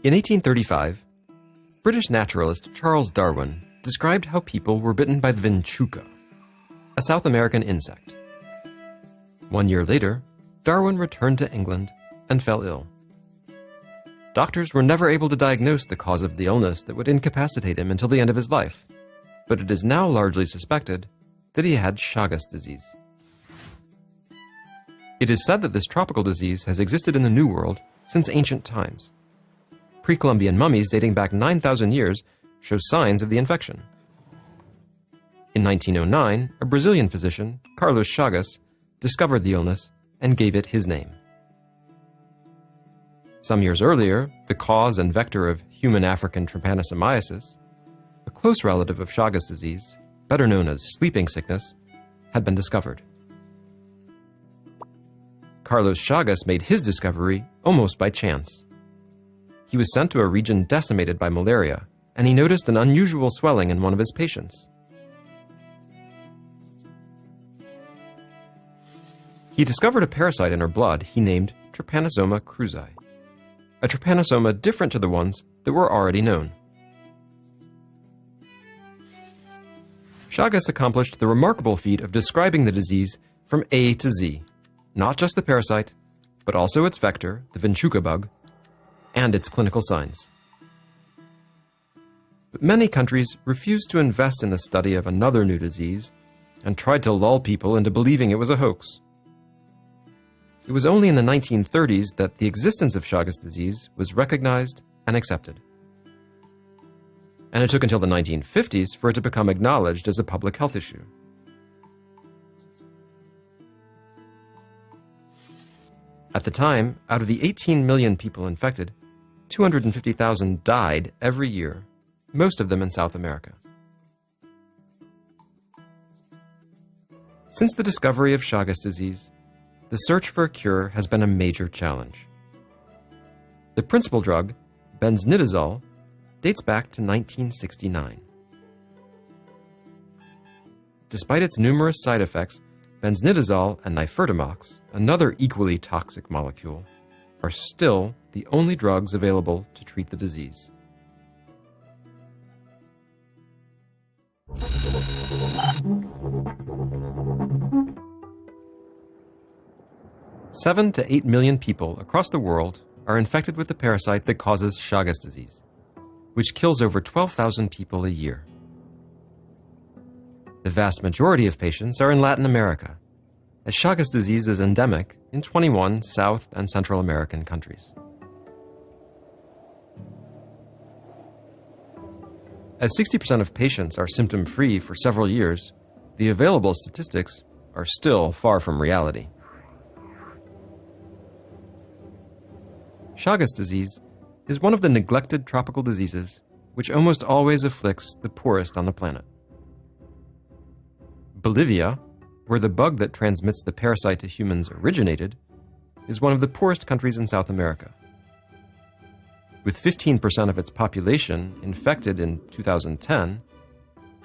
In 1835, British naturalist Charles Darwin described how people were bitten by the vinchuca, a South American insect. 1 year later, Darwin returned to England and fell ill. Doctors were never able to diagnose the cause of the illness that would incapacitate him until the end of his life, but it is now largely suspected that he had Chagas disease. It is said that this tropical disease has existed in the New World since ancient times. Pre-Columbian mummies dating back 9,000 years show signs of the infection. In 1909, a Brazilian physician, Carlos Chagas, discovered the illness and gave it his name. Some years earlier, the cause and vector of human African trypanosomiasis, a close relative of Chagas disease, better known as sleeping sickness, had been discovered. Carlos Chagas made his discovery almost by chance. He was sent to a region decimated by malaria, and he noticed an unusual swelling in one of his patients. He discovered a parasite in her blood he named Trypanosoma cruzi, a trypanosoma different to the ones that were already known. Chagas accomplished the remarkable feat of describing the disease from A to Z, not just the parasite, but also its vector, the vinchuca bug, and its clinical signs. But many countries refused to invest in the study of another new disease and tried to lull people into believing it was a hoax. It was only in the 1930s that the existence of Chagas disease was recognized and accepted. And it took until the 1950s for it to become acknowledged as a public health issue. At the time, out of the 18 million people infected, 250,000 died every year, most of them in South America. Since the discovery of Chagas disease, the search for a cure has been a major challenge. The principal drug, benznidazole, dates back to 1969. Despite its numerous side effects, benznidazole and nifurtimox, another equally toxic molecule, are still the only drugs available to treat the disease. Seven to 8 million people across the world are infected with the parasite that causes Chagas disease, which kills over 12,000 people a year. The vast majority of patients are in Latin America, as Chagas disease is endemic in 21 South and Central American countries. As 60% of patients are symptom-free for several years, the available statistics are still far from reality. Chagas disease is one of the neglected tropical diseases which almost always afflicts the poorest on the planet. Bolivia, where the bug that transmits the parasite to humans originated, is one of the poorest countries in South America. With 15% of its population infected in 2010,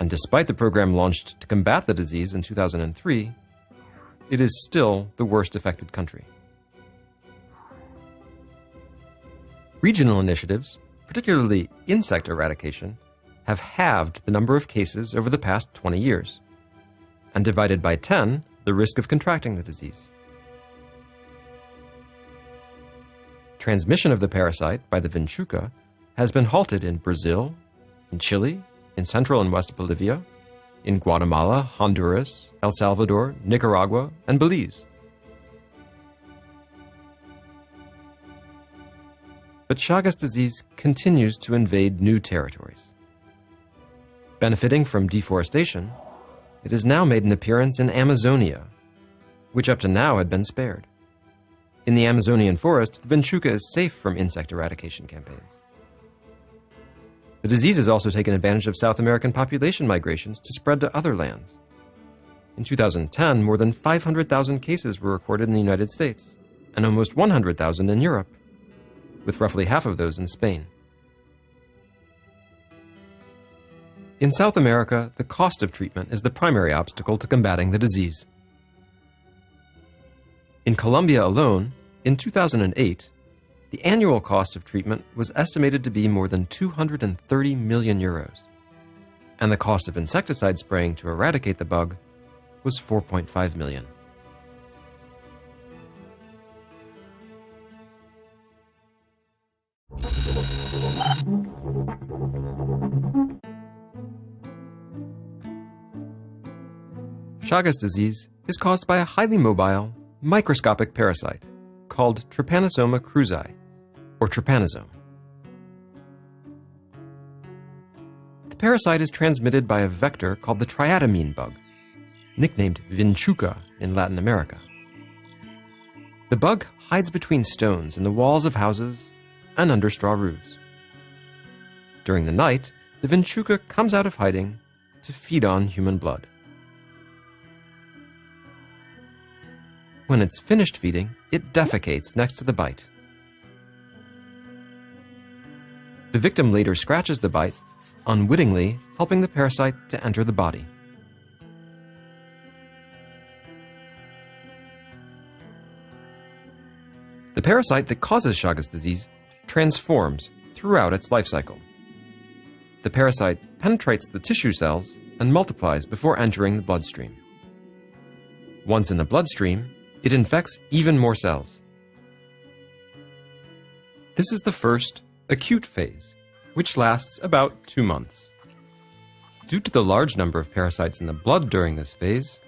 and despite the program launched to combat the disease in 2003, it is still the worst affected country. Regional initiatives, particularly insect eradication, have halved the number of cases over the past 20 years, and divided by 10 the risk of contracting the disease. Transmission of the parasite by the vinchuca has been halted in Brazil, in Chile, in Central and West Bolivia, in Guatemala, Honduras, El Salvador, Nicaragua, and Belize. But Chagas disease continues to invade new territories. Benefiting from deforestation, it has now made an appearance in Amazonia, which up to now had been spared. In the Amazonian forest, the vinchuca is safe from insect eradication campaigns. The disease has also taken advantage of South American population migrations to spread to other lands. In 2010, more than 500,000 cases were recorded in the United States, and almost 100,000 in Europe, with roughly half of those in Spain. In South America, the cost of treatment is the primary obstacle to combating the disease. In Colombia alone, in 2008, the annual cost of treatment was estimated to be more than 230 million euros, and the cost of insecticide spraying to eradicate the bug was 4.5 million. Chagas disease is caused by a highly mobile, microscopic parasite called Trypanosoma cruzi, or trypanosome. The parasite is transmitted by a vector called the triatamine bug, nicknamed vinchuca in Latin America. The bug hides between stones in the walls of houses and under straw roofs. During the night, the vinchuca comes out of hiding to feed on human blood. When it's finished feeding, it defecates next to the bite. The victim later scratches the bite, unwittingly helping the parasite to enter the body. The parasite that causes Chagas disease transforms throughout its life cycle. The parasite penetrates the tissue cells and multiplies before entering the bloodstream. Once in the bloodstream, it infects even more cells. This is the first, acute phase, which lasts about 2 months. Due to the large number of parasites in the blood during this phase,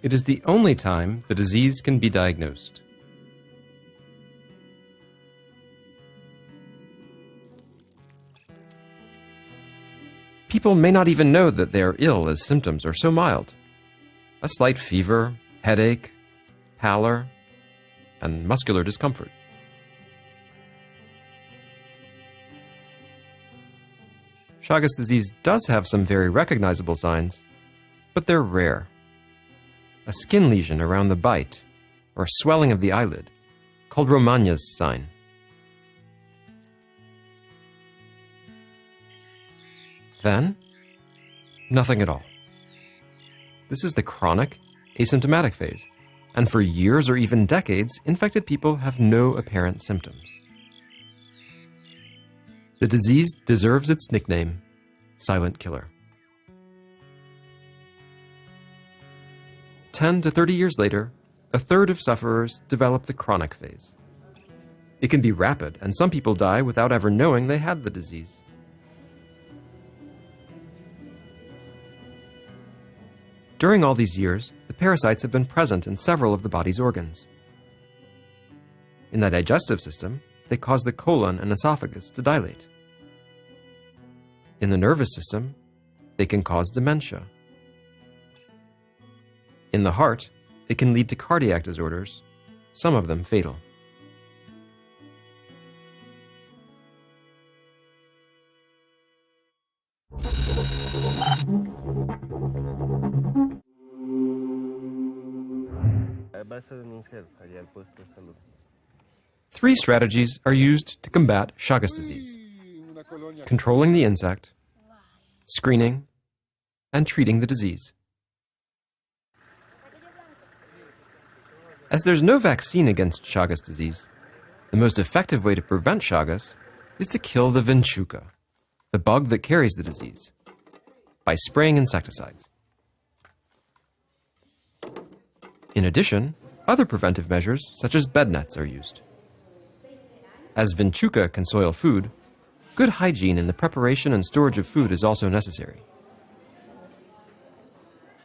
it is the only time the disease can be diagnosed. People may not even know that they are ill as symptoms are so mild. A slight fever, headache, pallor, and muscular discomfort. Chagas disease does have some very recognizable signs, but they're rare. A skin lesion around the bite, or swelling of the eyelid, called Romagn's sign. Then, nothing at all. This is the chronic, asymptomatic phase, and for years or even decades, infected people have no apparent symptoms. The disease deserves its nickname, silent killer. 10 to 30 years later, a third of sufferers develop the chronic phase. It can be rapid, and some people die without ever knowing they had the disease. During all these years, the parasites have been present in several of the body's organs. In the digestive system, they cause the colon and esophagus to dilate. In the nervous system, they can cause dementia. In the heart, it can lead to cardiac disorders, some of them fatal. Three strategies are used to combat Chagas disease: controlling the insect, screening, and treating the disease. As there's no vaccine against Chagas disease, the most effective way to prevent Chagas is to kill the vinchuca, the bug that carries the disease, by spraying insecticides. In addition, other preventive measures, such as bed nets, are used. As vinchuca can soil food, good hygiene in the preparation and storage of food is also necessary.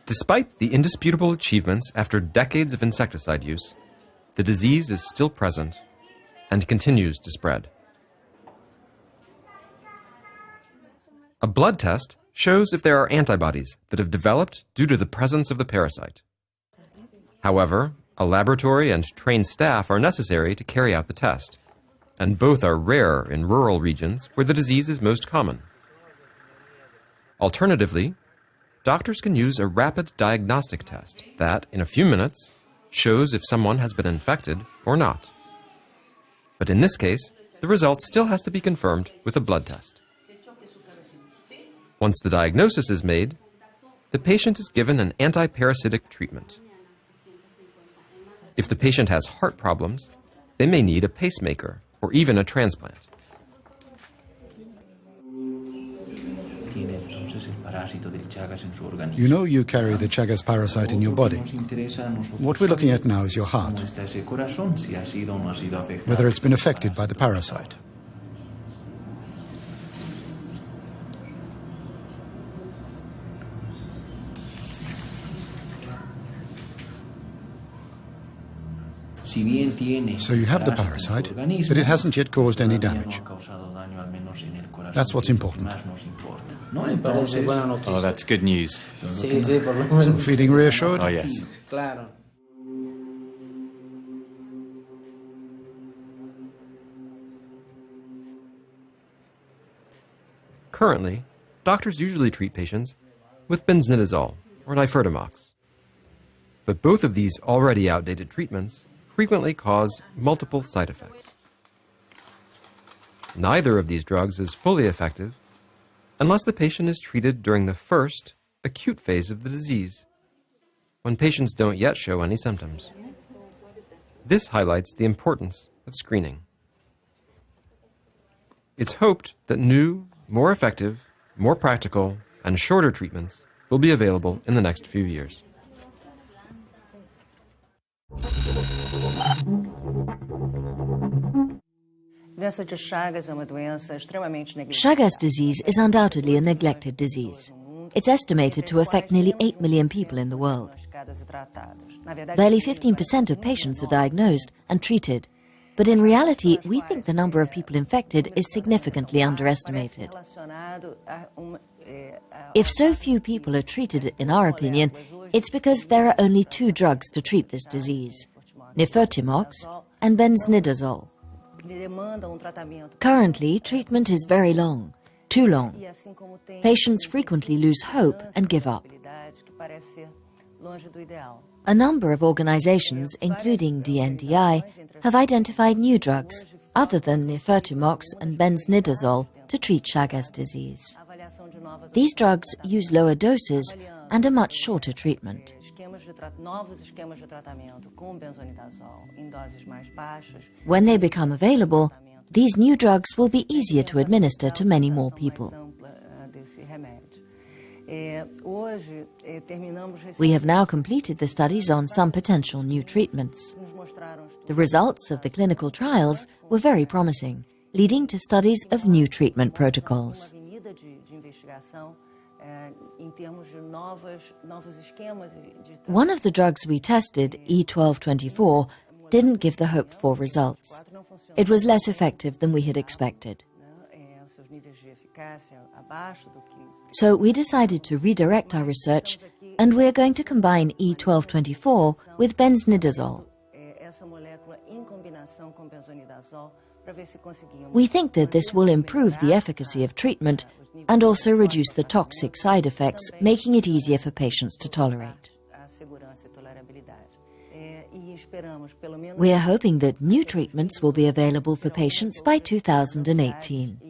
Despite the indisputable achievements after decades of insecticide use, the disease is still present and continues to spread. A blood test shows if there are antibodies that have developed due to the presence of the parasite. However, a laboratory and trained staff are necessary to carry out the test, and both are rare in rural regions where the disease is most common. Alternatively, doctors can use a rapid diagnostic test that, in a few minutes, shows if someone has been infected or not. But in this case, the result still has to be confirmed with a blood test. Once the diagnosis is made, the patient is given an anti-parasitic treatment. If the patient has heart problems, they may need a pacemaker or even a transplant. You know you carry the Chagas parasite in your body. What we're looking at now is your heart, whether it's been affected by the parasite. So you have the parasite, but it hasn't yet caused any damage. That's what's important. Oh, that's good news. So feeling reassured? Oh, yes. Currently, doctors usually treat patients with benznidazole or nifurtimox. But both of these already outdated treatments frequently cause multiple side effects. Neither of these drugs is fully effective unless the patient is treated during the first, acute phase of the disease, when patients don't yet show any symptoms. This highlights the importance of screening. It's hoped that new, more effective, more practical, and shorter treatments will be available in the next few years. Chagas disease is undoubtedly a neglected disease. It's estimated to affect nearly 8 million people in the world. Barely 15% of patients are diagnosed and treated. But in reality, we think the number of people infected is significantly underestimated. If so few people are treated, in our opinion, it's because there are only 2 drugs to treat this disease, nifurtimox and benznidazole. Currently, treatment is very long, too long. Patients frequently lose hope and give up. A number of organizations, including DNDi, have identified new drugs, other than nifurtimox and benznidazole, to treat Chagas disease. These drugs use lower doses and a much shorter treatment. When they become available, these new drugs will be easier to administer to many more people. We have now completed the studies on some potential new treatments. The results of the clinical trials were very promising, leading to studies of new treatment protocols. One of the drugs we tested, E1224, didn't give the hoped-for results. It was less effective than we had expected. So we decided to redirect our research, and we're going to combine E1224 with benznidazole. We think that this will improve the efficacy of treatment and also reduce the toxic side effects, making it easier for patients to tolerate. We are hoping that new treatments will be available for patients by 2018.